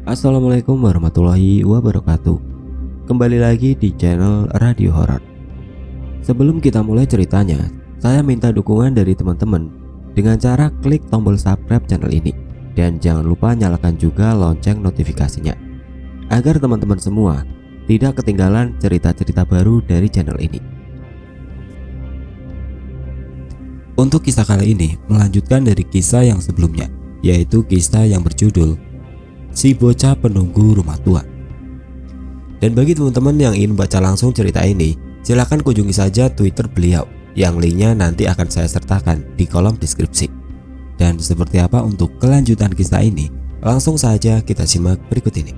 Assalamualaikum warahmatullahi wabarakatuh. Kembali lagi di channel Radio Horor. Sebelum kita mulai ceritanya, saya minta dukungan dari teman-teman dengan cara klik tombol subscribe channel ini. Dan jangan lupa nyalakan juga lonceng notifikasinya, agar teman-teman semua tidak ketinggalan cerita-cerita baru dari channel ini. Untuk kisah kali ini melanjutkan dari kisah yang sebelumnya, yaitu kisah yang berjudul Si Bocah Penunggu Rumah Tua. Dan bagi teman-teman yang ingin baca langsung cerita ini, silahkan kunjungi saja Twitter beliau, yang linknya nanti akan saya sertakan di kolom deskripsi. Dan seperti apa untuk kelanjutan kisah ini, langsung saja kita simak berikut ini.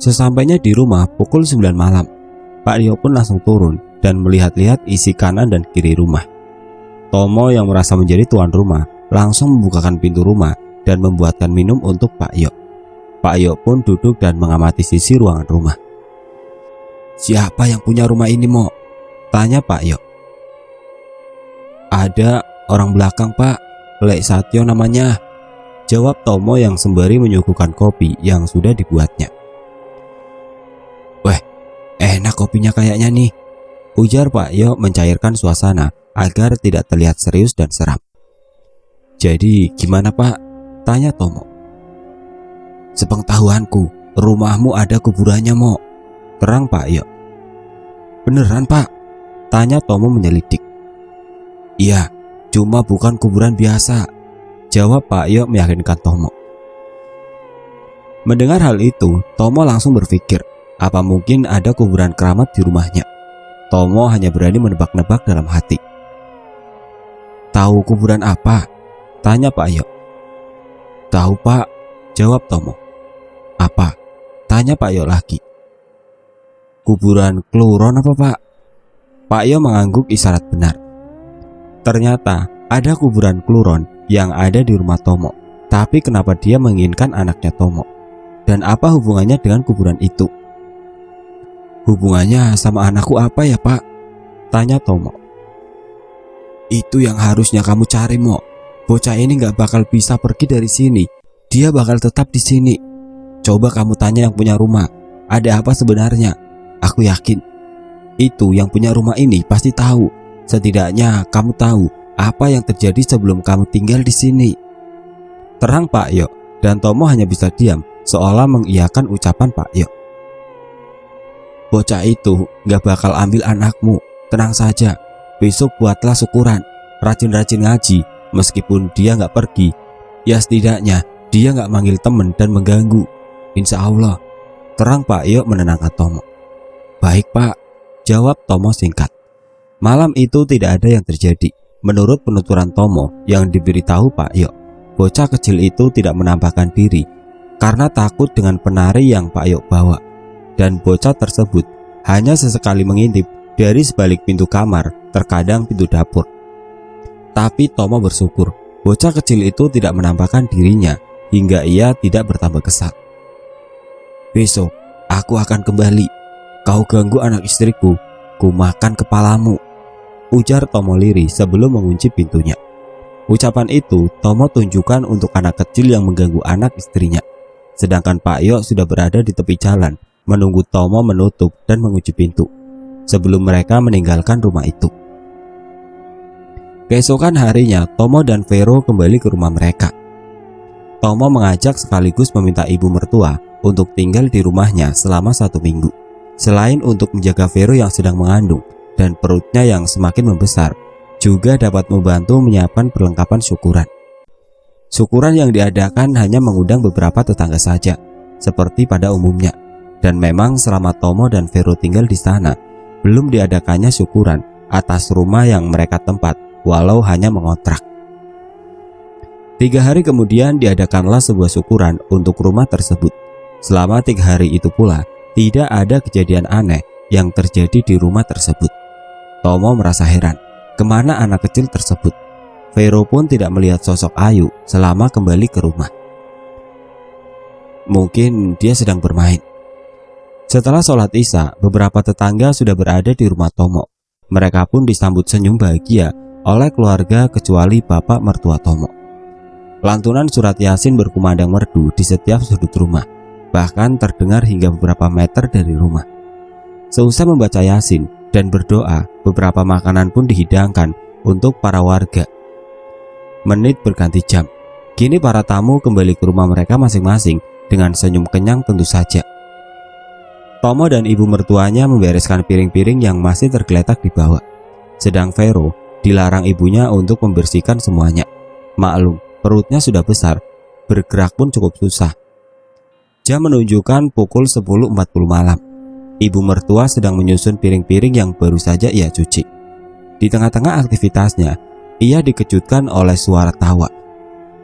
Sesampainya di rumah pukul 9 malam, Pak Rio pun langsung turun dan melihat-lihat isi kanan dan kiri rumah. Tomo yang merasa menjadi tuan rumah langsung membukakan pintu rumah dan membuatkan minum untuk Pak Yo. Pak Yo pun duduk dan mengamati sisi ruangan rumah. "Siapa yang punya rumah ini, Mo?" tanya Pak Yo. "Ada orang belakang, Pak. Lek Satyo namanya," jawab Tomo yang sembari menyuguhkan kopi yang sudah dibuatnya. "Weh, enak kopinya kayaknya nih," ujar Pak Yo mencairkan suasana agar tidak terlihat serius dan seram. "Jadi gimana, Pak?" tanya Tomo. "Sepengetahuanku, rumahmu ada kuburannya, Mo," terang Pak Yo. "Beneran, Pak?" tanya Tomo menyelidik. "Iya, cuma bukan kuburan biasa," jawab Pak Yo meyakinkan Tomo. Mendengar hal itu, Tomo langsung berpikir, apa mungkin ada kuburan keramat di rumahnya. Tomo hanya berani menebak-nebak dalam hati. "Tahu kuburan apa?" tanya Pak Yo. "Tahu, Pak," jawab Tomo. "Apa?" tanya Pak Yo lagi. "Kuburan Kluron apa, Pak?" Pak Yo mengangguk isyarat benar. Ternyata ada kuburan Kluron yang ada di rumah Tomo. Tapi kenapa dia menginginkan anaknya Tomo? Dan apa hubungannya dengan kuburan itu? "Hubungannya sama anakku apa ya, Pak?" tanya Tomo. "Itu yang harusnya kamu cari, Mo. Bocah ini gak bakal bisa pergi dari sini. Dia bakal tetap di sini. Coba kamu tanya yang punya rumah, ada apa sebenarnya? Aku yakin itu yang punya rumah ini pasti tahu. Setidaknya kamu tahu apa yang terjadi sebelum kamu tinggal di sini," terang Pak Yo. Dan Tomo hanya bisa diam, seolah mengiyakan ucapan Pak Yo. "Bocah itu gak bakal ambil anakmu. Tenang saja. Besok buatlah syukuran, rajin-rajin ngaji. Meskipun dia gak pergi, ya setidaknya dia gak manggil temen dan mengganggu. Insya Allah," terang Pak Yo menenangkan Tomo. "Baik, Pak," jawab Tomo singkat. Malam itu tidak ada yang terjadi. Menurut penuturan Tomo yang diberitahu Pak Yo, bocah kecil itu tidak menampakkan diri karena takut dengan penari yang Pak Yo bawa. Dan bocah tersebut hanya sesekali mengintip dari sebalik pintu kamar, terkadang pintu dapur. Tapi Tomo bersyukur bocah kecil itu tidak menampakkan dirinya hingga ia tidak bertambah kesal. "Besok aku akan kembali. Kau ganggu anak istriku, ku makan kepalamu," ujar Tomo lirih sebelum mengunci pintunya. Ucapan itu Tomo tunjukkan untuk anak kecil yang mengganggu anak istrinya. Sedangkan Pak Yo sudah berada di tepi jalan menunggu Tomo menutup dan mengunci pintu sebelum mereka meninggalkan rumah itu. Keesokan harinya, Tomo dan Vero kembali ke rumah mereka. Tomo mengajak sekaligus meminta ibu mertua untuk tinggal di rumahnya selama 1 minggu. Selain untuk menjaga Vero yang sedang mengandung dan perutnya yang semakin membesar, juga dapat membantu menyiapkan perlengkapan syukuran. Syukuran yang diadakan hanya mengundang beberapa tetangga saja, seperti pada umumnya. Dan memang selama Tomo dan Vero tinggal di sana, belum diadakannya syukuran atas rumah yang mereka tempat, walau hanya mengontrak. 3 hari kemudian diadakanlah sebuah syukuran untuk rumah tersebut. Selama 3 hari itu pula, tidak ada kejadian aneh yang terjadi di rumah tersebut. Tomo merasa heran, kemana anak kecil tersebut? Vero pun tidak melihat sosok Ayu selama kembali ke rumah. Mungkin dia sedang bermain. Setelah sholat Isya, beberapa tetangga sudah berada di rumah Tomo. Mereka pun disambut senyum bahagia oleh keluarga kecuali bapak mertua Tomo. Lantunan surat Yasin berkumandang merdu di setiap sudut rumah, bahkan terdengar hingga beberapa meter dari rumah. Seusai membaca Yasin dan berdoa, beberapa makanan pun dihidangkan untuk para warga. Menit berganti jam. Kini para tamu kembali ke rumah mereka masing-masing dengan senyum kenyang tentu saja. Tomo dan ibu mertuanya membereskan piring-piring yang masih tergeletak di bawah. Sedang Vero dilarang ibunya untuk membersihkan semuanya. Maklum, perutnya sudah besar, bergerak pun cukup susah. Jam menunjukkan pukul 10.40 malam. Ibu mertua sedang menyusun piring-piring yang baru saja ia cuci. Di tengah-tengah aktivitasnya, ia dikejutkan oleh suara tawa.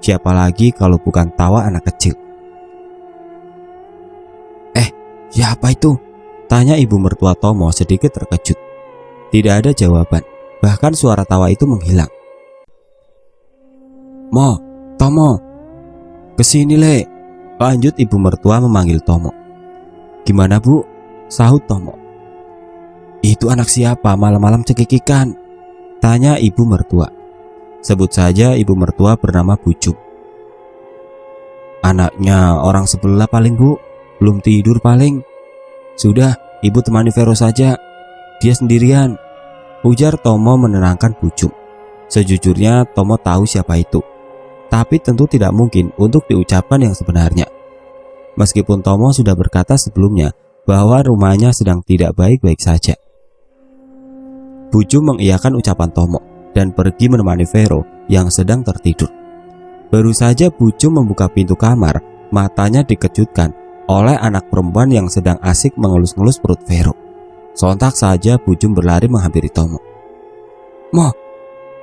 Siapa lagi kalau bukan tawa anak kecil? Siapa itu? Tanya ibu mertua Tomo sedikit terkejut. Tidak ada jawaban, bahkan suara tawa itu menghilang. Tomo, kesini le. Lanjut ibu mertua memanggil Tomo. Gimana bu? Sahut Tomo. Itu anak siapa malam-malam cekikikan? Tanya ibu mertua. Sebut saja ibu mertua bernama Bucum. Anaknya orang sebelah paling bu. Belum tidur paling. Sudah, ibu temani Vero saja. Dia sendirian, ujar Tomo menenangkan Bucum. Sejujurnya Tomo tahu siapa itu, tapi tentu tidak mungkin untuk diucapkan yang sebenarnya. Meskipun Tomo sudah berkata sebelumnya bahwa rumahnya sedang tidak baik-baik saja. Bucum mengiyakan ucapan Tomo dan pergi menemani Vero yang sedang tertidur. Baru saja Bucum membuka pintu kamar, matanya dikejutkan oleh anak perempuan yang sedang asik mengelus-ngelus perut Vero. Sontak saja Bucum berlari menghampiri Tomo.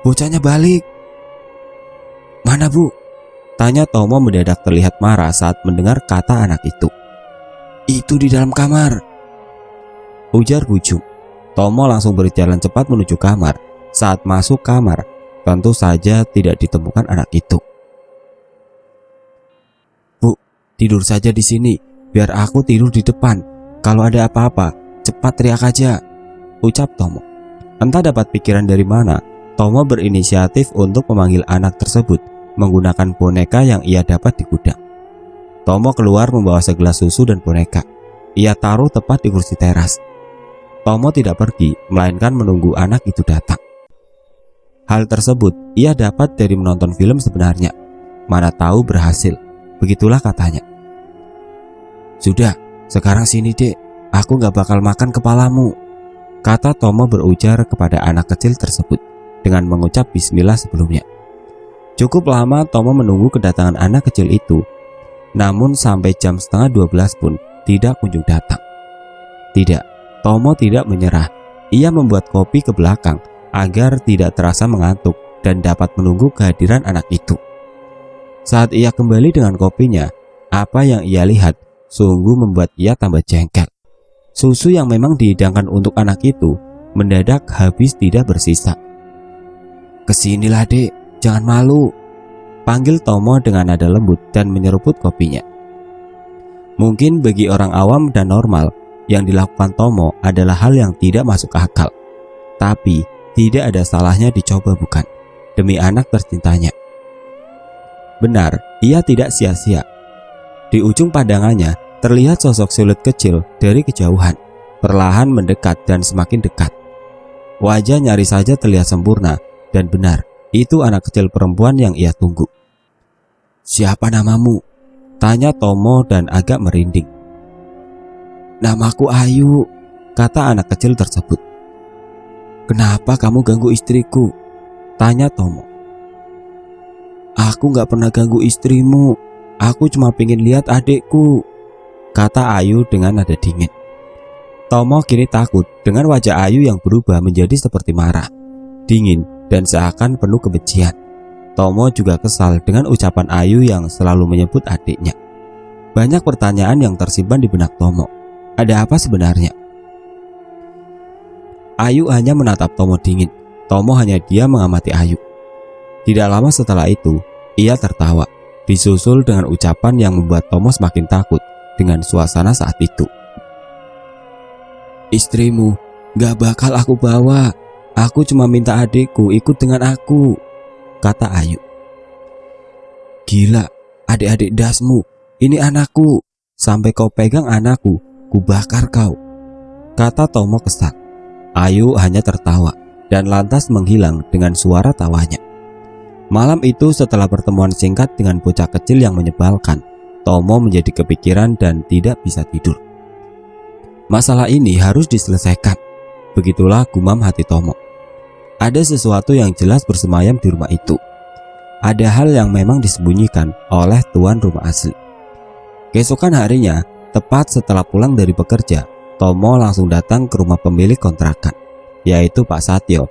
Bocahnya balik. Mana bu? Tanya Tomo mendadak terlihat marah saat mendengar kata anak itu. Itu di dalam kamar, ujar Bucum. Tomo langsung berjalan cepat menuju kamar. Saat masuk kamar, tentu saja tidak ditemukan anak itu. Bu, tidur saja di sini. Biar aku tidur di depan. Kalau ada apa-apa, cepat teriak aja, ucap Tomo. Entah dapat pikiran dari mana, Tomo berinisiatif untuk memanggil anak tersebut menggunakan boneka yang ia dapat di gudang. Tomo keluar membawa segelas susu dan boneka. Ia taruh tepat di kursi teras. Tomo tidak pergi, melainkan menunggu anak itu datang. Hal tersebut ia dapat dari menonton film sebenarnya. Mana tahu berhasil, begitulah katanya. Sudah, sekarang sini dek, aku gak bakal makan kepalamu, kata Tomo berujar kepada anak kecil tersebut dengan mengucap bismillah sebelumnya. Cukup lama Tomo menunggu kedatangan anak kecil itu, namun sampai jam setengah 12 pun tidak kunjung datang. Tidak, Tomo tidak menyerah. Ia membuat kopi ke belakang agar tidak terasa mengantuk dan dapat menunggu kehadiran anak itu. Saat ia kembali dengan kopinya, apa yang ia lihat sungguh membuat ia tambah jengkel. Susu yang memang dihidangkan untuk anak itu mendadak habis tidak bersisa. Kesinilah dek, jangan malu, panggil Tomo dengan nada lembut dan menyeruput kopinya. Mungkin bagi orang awam dan normal, yang dilakukan Tomo adalah hal yang tidak masuk akal. Tapi tidak ada salahnya dicoba bukan? Demi anak tercintanya. Benar, ia tidak sia-sia. Di ujung pandangannya terlihat sosok siluet kecil dari kejauhan, perlahan mendekat dan semakin dekat. Wajah nyaris saja terlihat sempurna, dan benar, itu anak kecil perempuan yang ia tunggu. Siapa namamu? Tanya Tomo dan agak merinding. Namaku Ayu, kata anak kecil tersebut. Kenapa kamu ganggu istriku? Tanya Tomo. Aku gak pernah ganggu istrimu. Aku cuma pengen lihat adikku, kata Ayu dengan nada dingin. Tomo kini takut dengan wajah Ayu yang berubah menjadi seperti marah, dingin, dan seakan penuh kebencian. Tomo juga kesal dengan ucapan Ayu yang selalu menyebut adiknya. Banyak pertanyaan yang tersimpan di benak Tomo. Ada apa sebenarnya? Ayu hanya menatap Tomo dingin. Tomo hanya diam mengamati Ayu. Tidak lama setelah itu, ia tertawa, disusul dengan ucapan yang membuat Tomo semakin takut dengan suasana saat itu. Istrimu gak bakal aku bawa. Aku cuma minta adikku ikut dengan aku, kata Ayu. Gila, adik-adik dasmu, ini anakku. Sampai kau pegang anakku, kubakar kau, kata Tomo kesal. Ayu hanya tertawa dan lantas menghilang dengan suara tawanya. Malam itu setelah pertemuan singkat dengan bocah kecil yang menyebalkan, Tomo menjadi kepikiran dan tidak bisa tidur. Masalah ini harus diselesaikan. Begitulah gumam hati Tomo. Ada sesuatu yang jelas bersemayam di rumah itu. Ada hal yang memang disembunyikan oleh tuan rumah asli. Keesokan harinya, tepat setelah pulang dari bekerja, Tomo langsung datang ke rumah pemilik kontrakan, yaitu Pak Satyo,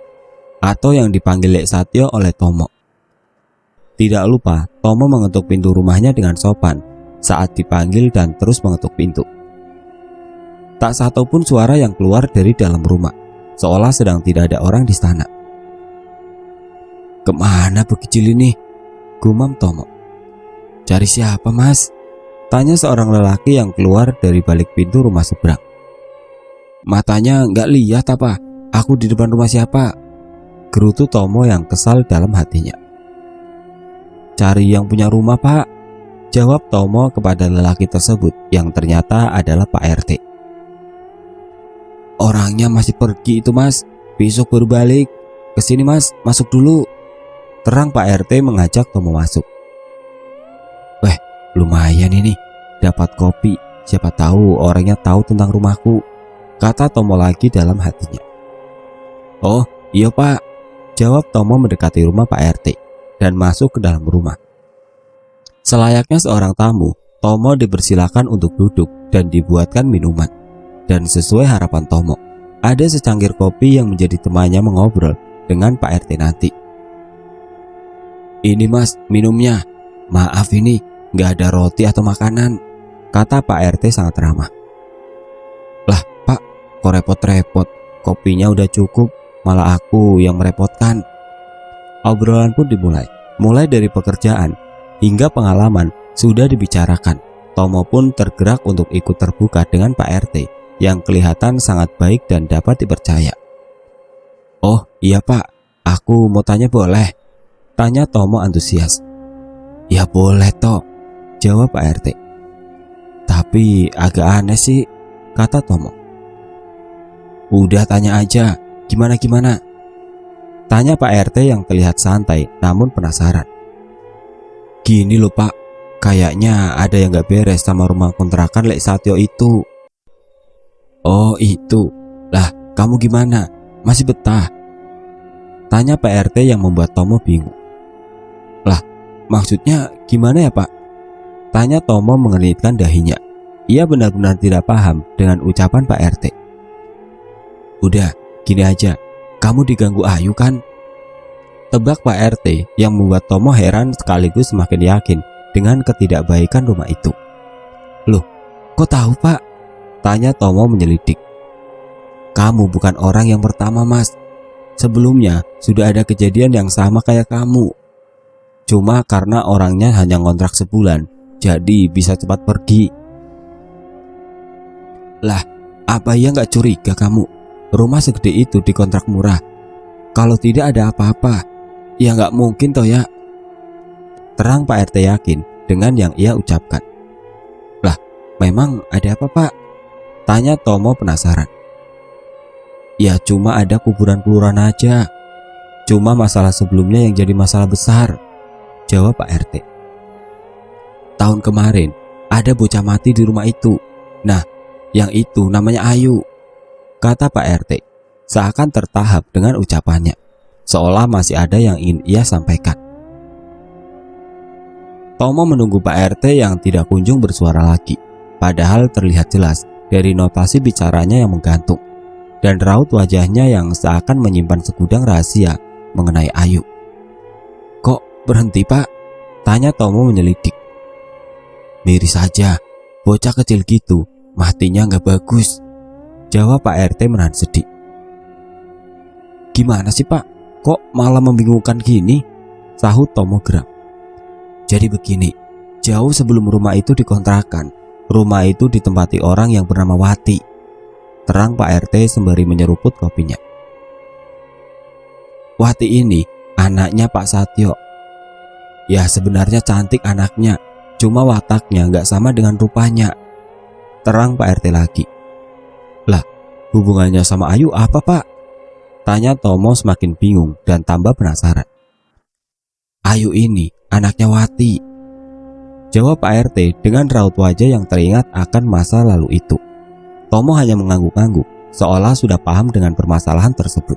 atau yang dipanggil Lek Satyo oleh Tomo. Tidak lupa, Tomo mengetuk pintu rumahnya dengan sopan saat dipanggil dan terus mengetuk pintu. Tak satu pun suara yang keluar dari dalam rumah, seolah sedang tidak ada orang di sana. Kemana bekicil ini? Gumam Tomo. Cari siapa, Mas? Tanya seorang lelaki yang keluar dari balik pintu rumah seberang. Matanya nggak lihat apa? Aku di depan rumah siapa? Gerutu Tomo yang kesal dalam hatinya. Cari yang punya rumah, Pak, jawab Tomo kepada lelaki tersebut yang ternyata adalah Pak RT. Orangnya masih pergi itu, Mas. Besok baru balik. Kesini, Mas, masuk dulu. Terang Pak RT mengajak Tomo masuk. Weh, lumayan ini, dapat kopi. Siapa tahu orangnya tahu tentang rumahku, kata Tomo lagi dalam hatinya. Oh iya Pak, jawab Tomo mendekati rumah Pak RT dan masuk ke dalam rumah. Selayaknya seorang tamu, Tomo dipersilakan untuk duduk dan dibuatkan minuman. Dan sesuai harapan Tomo, ada secangkir kopi yang menjadi temannya mengobrol dengan Pak RT nanti. Ini Mas, minumnya. Maaf ini, nggak ada roti atau makanan, kata Pak RT sangat ramah. Lah Pak, kok repot-repot? Kopinya udah cukup, malah aku yang merepotkan. Obrolan pun dimulai. Mulai dari pekerjaan hingga pengalaman sudah dibicarakan. Tomo pun tergerak untuk ikut terbuka dengan Pak RT yang kelihatan sangat baik dan dapat dipercaya. Oh iya Pak, aku mau tanya boleh? Tanya Tomo antusias. Ya boleh toh, jawab Pak RT. Tapi agak aneh sih, kata Tomo. Udah tanya aja, gimana? Tanya Pak RT yang terlihat santai namun penasaran. Gini loh Pak, kayaknya ada yang gak beres sama rumah kontrakan Lek Satyo itu. Oh itu, lah kamu gimana? Masih betah? Tanya Pak RT yang membuat Tomo bingung. Lah maksudnya gimana ya Pak? Tanya Tomo mengernyitkan dahinya. Ia benar-benar tidak paham dengan ucapan Pak RT. Udah, gini aja, kamu diganggu Ayu kan? Tebak Pak RT yang membuat Tomo heran sekaligus semakin yakin dengan ketidakbaikan rumah itu. Loh, kok tahu Pak? Tanya Tomo menyelidik. Kamu bukan orang yang pertama Mas. Sebelumnya sudah ada kejadian yang sama kayak kamu. Cuma karena orangnya hanya ngontrak sebulan, jadi bisa cepat pergi. Lah, apa ia nggak curiga kamu? Rumah segede itu dikontrak murah. Kalau tidak ada apa-apa, ya nggak mungkin toh ya. Terang Pak RT yakin dengan yang ia ucapkan. Lah, memang ada apa Pak? Tanya Tomo penasaran. Ya cuma ada kuburan-kuburan aja. Cuma masalah sebelumnya yang jadi masalah besar, jawab Pak RT. Tahun kemarin ada bocah mati di rumah itu. Nah, yang itu namanya Ayu, kata Pak RT seakan tertahap dengan ucapannya, seolah masih ada yang ingin ia sampaikan. Tomo menunggu Pak RT yang tidak kunjung bersuara lagi, padahal terlihat jelas dari notasi bicaranya yang menggantung dan raut wajahnya yang seakan menyimpan segudang rahasia mengenai Ayu. Kok berhenti Pak? Tanya Tomo menyelidik. Miris saja, bocah kecil gitu, matinya nggak bagus, jawab Pak RT menahan sedih. Gimana sih Pak? Kok malah membingungkan gini? Sahut Tomo geram. Jadi begini, jauh sebelum rumah itu dikontrakan, rumah itu ditempati orang yang bernama Wati. Terang Pak RT sembari menyeruput kopinya. Wati ini anaknya Pak Satyo. Ya sebenarnya cantik anaknya, cuma wataknya nggak sama dengan rupanya. Terang Pak RT lagi. Lah, hubungannya sama Ayu apa Pak? Tanya Tomo semakin bingung dan tambah penasaran. Ayu ini anaknya Wati, jawab Pak RT dengan raut wajah yang teringat akan masa lalu itu. Tomo hanya mengangguk-angguk, seolah sudah paham dengan permasalahan tersebut.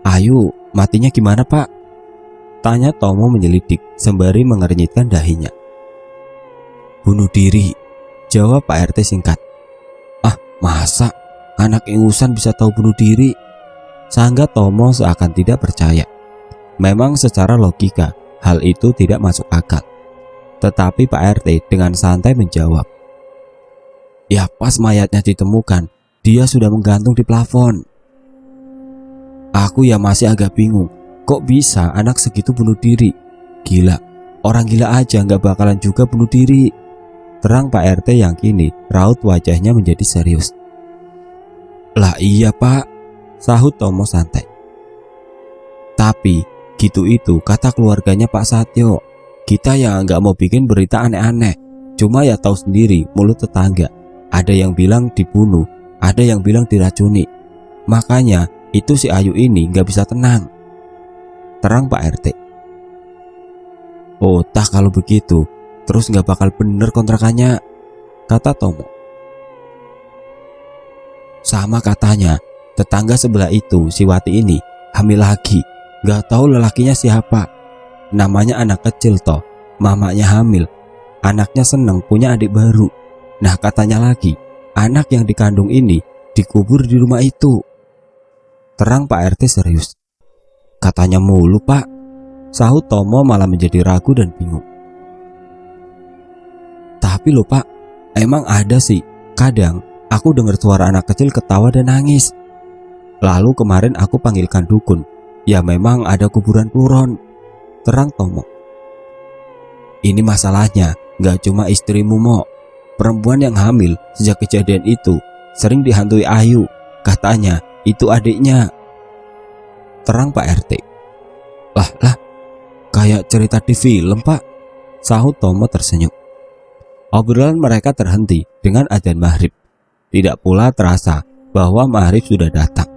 Ayu, matinya gimana Pak? Tanya Tomo menyelidik sembari mengernyitkan dahinya. Bunuh diri, jawab Pak RT singkat. Ah, masa anak ingusan bisa tahu bunuh diri? Sangga Tomo seakan tidak percaya. Memang secara logika hal itu tidak masuk akal. Tetapi Pak RT dengan santai menjawab. Ya pas mayatnya ditemukan, dia sudah menggantung di plafon. Aku ya masih agak bingung, kok bisa anak segitu bunuh diri? Gila, orang gila aja nggak bakalan juga bunuh diri. Terang Pak RT yang kini raut wajahnya menjadi serius. Lah iya Pak, sahut Tomo santai. Tapi gitu itu kata keluarganya Pak Satyo. Kita ya nggak mau bikin berita aneh-aneh. Cuma ya tahu sendiri mulut tetangga. Ada yang bilang dibunuh, ada yang bilang diracuni. Makanya itu si Ayu ini nggak bisa tenang. Terang Pak RT. Oh tak kalau begitu, terus nggak bakal bener kontrakannya, kata Tomo. Sama katanya, tetangga sebelah itu si Wati ini hamil lagi. Nggak tahu lelakinya siapa. Namanya anak kecil toh, mamanya hamil. Anaknya seneng punya adik baru. Nah katanya lagi, anak yang dikandung ini dikubur di rumah itu. Terang Pak RT serius. Katanya mulu Pak, sahut Tomo malah menjadi ragu dan bingung. Tapi loh Pak, emang ada sih, kadang aku dengar suara anak kecil ketawa dan nangis. Lalu kemarin aku panggilkan dukun, ya memang ada kuburan buron. Terang Tomo. Ini masalahnya, gak cuma istrimu Mo. Perempuan yang hamil sejak kejadian itu sering dihantui Ayu. Katanya itu adiknya. Terang Pak RT. Lah, kayak cerita di film Pak, sahut Tomo tersenyum. Obrolan mereka terhenti dengan adzan maghrib. Tidak pula terasa bahwa maghrib sudah datang.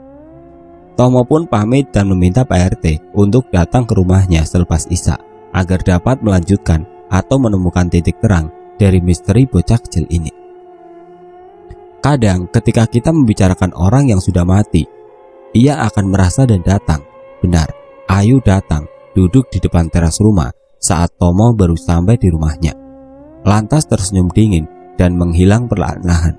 Tomo pun pamit dan meminta Pak RT untuk datang ke rumahnya selepas Isya agar dapat melanjutkan atau menemukan titik terang dari misteri bocah kecil ini. Kadang ketika kita membicarakan orang yang sudah mati, ia akan merasa dan datang. Benar, Ayu datang duduk di depan teras rumah saat Tomo baru sampai di rumahnya. Lantas tersenyum dingin dan menghilang perlahan-lahan.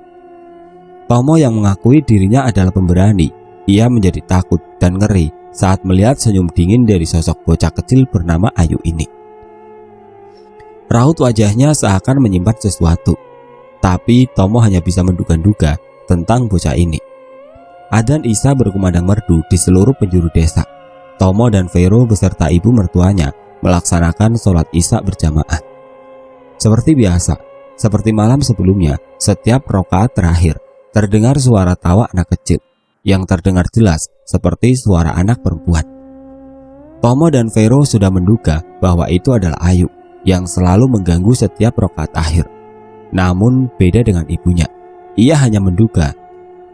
Tomo yang mengakui dirinya adalah pemberani, ia menjadi takut dan ngeri saat melihat senyum dingin dari sosok bocah kecil bernama Ayu ini. Raut wajahnya seakan menyimpan sesuatu, tapi Tomo hanya bisa menduga-duga tentang bocah ini. Adzan Isya berkumandang merdu di seluruh penjuru desa. Tomo dan Vero beserta ibu mertuanya melaksanakan sholat Isya berjamaah. Seperti biasa, seperti malam sebelumnya, setiap rakaat terakhir terdengar suara tawa anak kecil yang terdengar jelas seperti suara anak perempuan. Tomo dan Vero sudah menduga bahwa itu adalah Ayu yang selalu mengganggu setiap rakaat akhir. Namun beda dengan ibunya, ia hanya menduga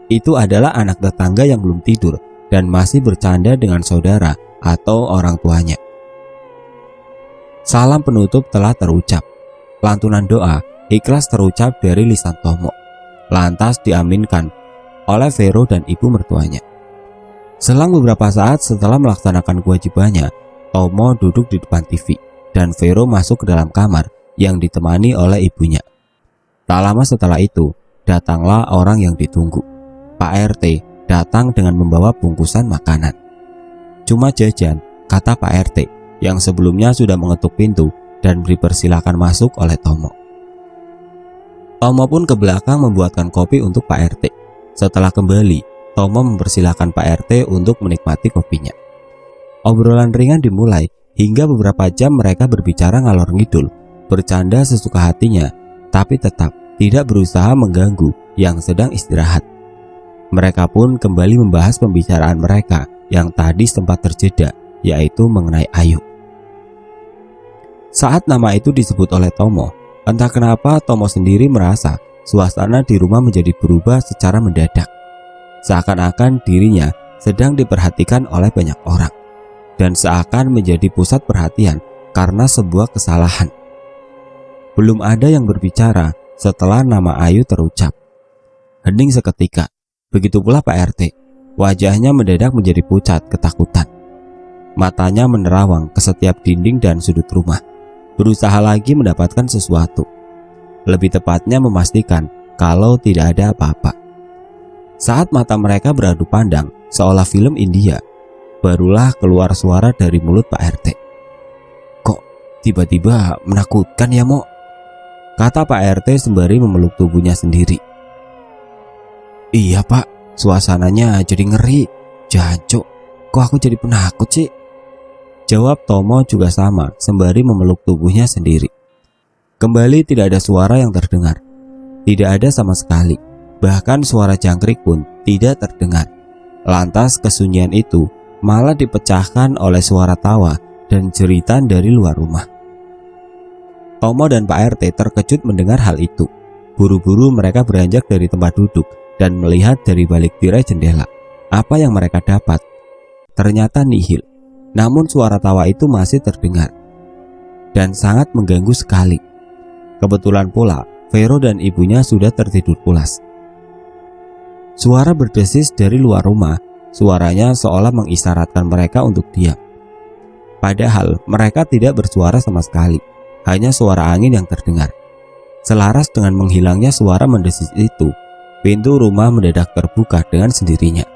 itu adalah anak tetangga yang belum tidur dan masih bercanda dengan saudara atau orang tuanya. Salam penutup telah terucap. Lantunan doa ikhlas terucap dari lisan Tomo, lantas diaminkan oleh Vero dan ibu mertuanya. Selang beberapa saat setelah melaksanakan kewajibannya, Tomo duduk di depan TV dan Vero masuk ke dalam kamar yang ditemani oleh ibunya. Tak lama setelah itu, datanglah orang yang ditunggu. Pak RT datang dengan membawa bungkusan makanan. Cuma jajan, kata Pak RT yang sebelumnya sudah mengetuk pintu dan dipersilakan masuk oleh Tomo. Tomo pun ke belakang membuatkan kopi untuk Pak RT. Setelah kembali, Tomo mempersilahkan Pak RT untuk menikmati kopinya. Obrolan ringan dimulai hingga beberapa jam mereka berbicara ngalor ngidul, bercanda sesuka hatinya, tapi tetap tidak berusaha mengganggu yang sedang istirahat. Mereka pun kembali membahas pembicaraan mereka yang tadi sempat terjeda, yaitu mengenai Ayu. Saat nama itu disebut oleh Tomo, entah kenapa Tomo sendiri merasa suasana di rumah menjadi berubah secara mendadak. Seakan-akan dirinya sedang diperhatikan oleh banyak orang dan seakan menjadi pusat perhatian karena sebuah kesalahan. Belum ada yang berbicara setelah nama Ayu terucap. Hening seketika. Begitu pula Pak RT. Wajahnya mendadak menjadi pucat ketakutan. Matanya menerawang ke setiap dinding dan sudut rumah, berusaha lagi mendapatkan sesuatu. Lebih tepatnya memastikan kalau tidak ada apa-apa. Saat mata mereka beradu pandang seolah film India, barulah keluar suara dari mulut Pak RT. "Kok tiba-tiba menakutkan ya, Mo?" kata Pak RT sembari memeluk tubuhnya sendiri. "Iya Pak, suasananya jadi ngeri. Jancuk, kok aku jadi penakut sih?" jawab Tomo juga sama sembari memeluk tubuhnya sendiri. Kembali tidak ada suara yang terdengar. Tidak ada sama sekali. Bahkan suara jangkrik pun tidak terdengar. Lantas kesunyian itu malah dipecahkan oleh suara tawa dan jeritan dari luar rumah. Tomo dan Pak RT terkejut mendengar hal itu. Buru-buru mereka beranjak dari tempat duduk dan melihat dari balik tirai jendela. Apa yang mereka dapat? Ternyata nihil. Namun suara tawa itu masih terdengar dan sangat mengganggu sekali. Kebetulan pula Vero dan ibunya sudah tertidur pulas. Suara berdesis dari luar rumah. Suaranya seolah mengisyaratkan mereka untuk diam. Padahal mereka tidak bersuara sama sekali. Hanya suara angin yang terdengar. Selaras dengan menghilangnya suara mendesis itu, pintu rumah mendadak terbuka dengan sendirinya.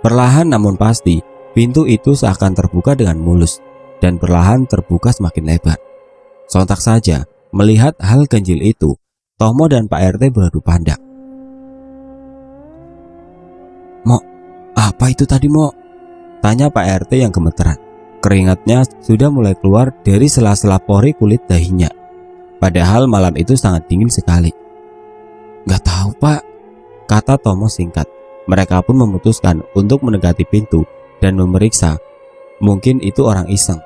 Perlahan namun pasti, pintu itu seakan terbuka dengan mulus dan perlahan terbuka semakin lebar. Sontak saja, melihat hal ganjil itu, Tomo dan Pak RT beradu pandang. "Mo, apa itu tadi, Mo?" tanya Pak RT yang gemeteran. Keringatnya sudah mulai keluar dari sela-sela pori kulit dahinya. Padahal malam itu sangat dingin sekali. "Gak tahu Pak," kata Tomo singkat. Mereka pun memutuskan untuk mendekati pintu dan memeriksa. Mungkin itu orang iseng,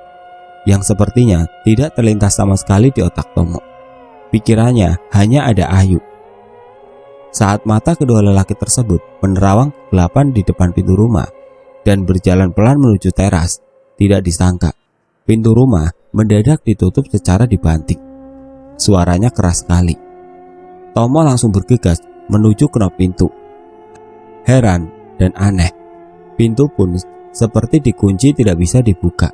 yang sepertinya tidak terlintas sama sekali di otak Tomo. Pikirannya hanya ada Ayu. Saat mata kedua lelaki tersebut menerawang kegelapan di depan pintu rumah dan berjalan pelan menuju teras, tidak disangka pintu rumah mendadak ditutup secara dibanting. Suaranya keras sekali. Tomo langsung bergegas menuju knop pintu. Heran dan aneh, pintu pun seperti dikunci tidak bisa dibuka.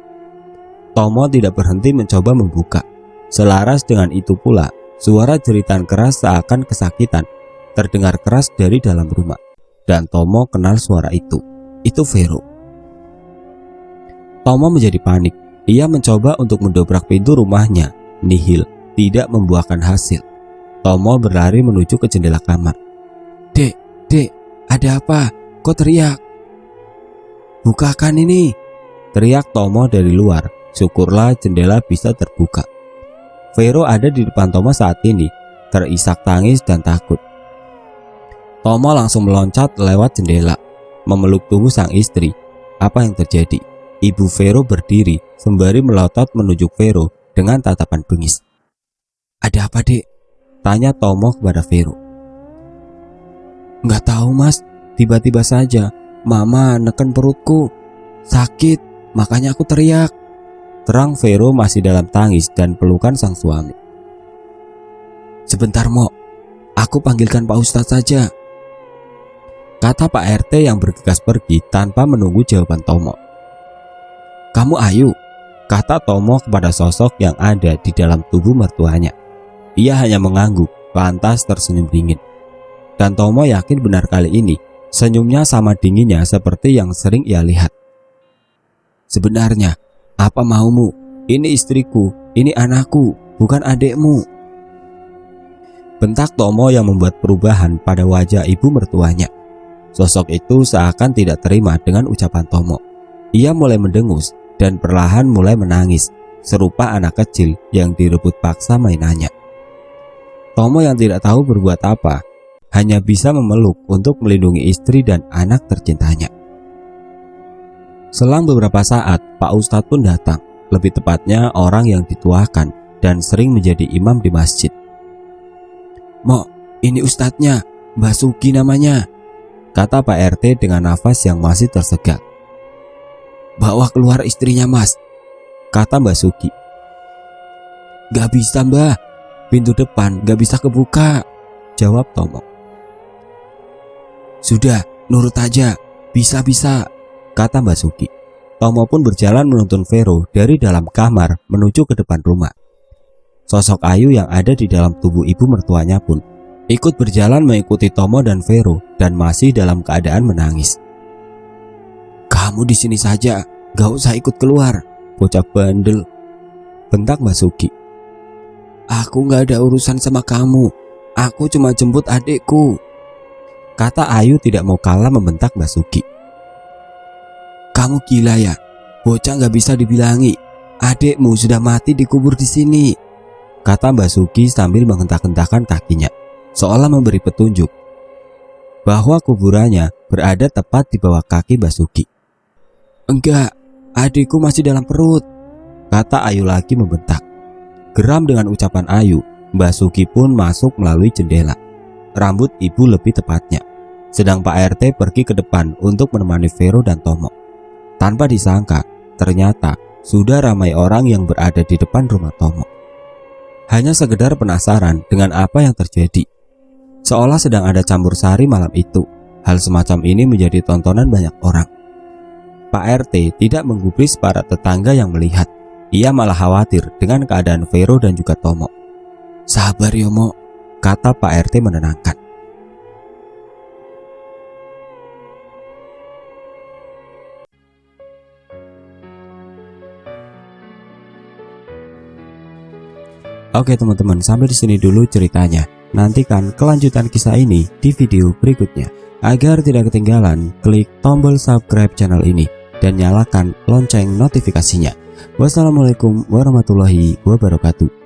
Tomo tidak berhenti mencoba membuka. Selaras dengan itu pula, suara jeritan keras seakan kesakitan terdengar keras dari dalam rumah. Dan Tomo kenal suara itu. Itu Vero. Tomo menjadi panik. Ia mencoba untuk mendobrak pintu rumahnya. Nihil, tidak membuahkan hasil. Tomo berlari menuju ke jendela kamar. Dek, ada apa? Kok teriak? Bukakan ini, teriak Tomo dari luar. Syukurlah jendela bisa terbuka. Vero ada di depan Tomo saat ini, terisak tangis dan takut. Tomo langsung meloncat lewat jendela, memeluk tubuh sang istri. Apa yang terjadi? Ibu Vero berdiri sembari melotot menuju Vero dengan tatapan bengis. "Ada apa, Dek?" tanya Tomo kepada Vero. "Nggak tahu Mas, tiba-tiba saja Mama neken perutku, sakit, makanya aku teriak," terang Vero masih dalam tangis dan pelukan sang suami. "Sebentar Mo, aku panggilkan Pak Ustadz saja," kata Pak RT yang bergegas pergi tanpa menunggu jawaban Tomo. "Kamu Ayu?" kata Tomo kepada sosok yang ada di dalam tubuh mertuanya. Ia hanya mengangguk, lantas tersenyum dingin. Dan Tomo yakin benar kali ini senyumnya sama dinginnya seperti yang sering ia lihat. "Sebenarnya, apa maumu? Ini istriku, ini anakku, bukan adekmu," bentak Tomo yang membuat perubahan pada wajah ibu mertuanya. Sosok itu seakan tidak terima dengan ucapan Tomo. Ia mulai mendengus dan perlahan mulai menangis, serupa anak kecil yang direbut paksa mainannya. Tomo yang tidak tahu berbuat apa, hanya bisa memeluk untuk melindungi istri dan anak tercintanya. Selang beberapa saat, Pak Ustadz pun datang. lebih tepatnya orang yang dituakan dan sering menjadi imam di masjid. "Mok, ini ustadznya, Mbah Sugi namanya," kata Pak RT dengan nafas yang masih tersegak. "Bawa keluar istrinya, Mas," kata Mbah Sugi. "Gak bisa, Mbah, pintu depan gak bisa kebuka," jawab Tomo. "Sudah, nurut aja, bisa," kata Mbah Sugi. Tomo pun berjalan menuntun Vero dari dalam kamar menuju ke depan rumah. Sosok Ayu yang ada di dalam tubuh ibu mertuanya pun ikut berjalan mengikuti Tomo dan Vero dan masih dalam keadaan menangis. "Kamu di sini saja, gak usah ikut keluar, bocah bandel," bentak Mbah Sugi. "Aku gak ada urusan sama kamu, aku cuma jemput adikku," kata Ayu tidak mau kalah membentak Mbah Sugi. "Kamu gila ya? Bocah gak bisa dibilangi. Adikmu sudah mati dikubur di sini," kata Mbah Sugi sambil menghentak-hentakkan kakinya, seolah memberi petunjuk bahwa kuburannya berada tepat di bawah kaki Mbah Sugi. "Enggak, adikku masih dalam perut," kata Ayu lagi membentak. Geram dengan ucapan Ayu, Mbah Sugi pun masuk melalui jendela. Rambut ibu lebih tepatnya. Sedang Pak RT pergi ke depan untuk menemani Vero dan Tomo. Tanpa disangka, ternyata sudah ramai orang yang berada di depan rumah Tomo. Hanya sekedar penasaran dengan apa yang terjadi. Seolah sedang ada campur sari malam itu. Hal semacam ini menjadi tontonan banyak orang. Pak RT tidak menggubris para tetangga yang melihat. Ia malah khawatir dengan keadaan Vero dan juga Tomo. "Sabar ya, Mo," kata Pak RT menenangkan. Oke teman-teman, sampai di sini dulu ceritanya. Nantikan kelanjutan kisah ini di video berikutnya. Agar tidak ketinggalan, klik tombol subscribe channel ini dan nyalakan lonceng notifikasinya. Wassalamualaikum warahmatullahi wabarakatuh.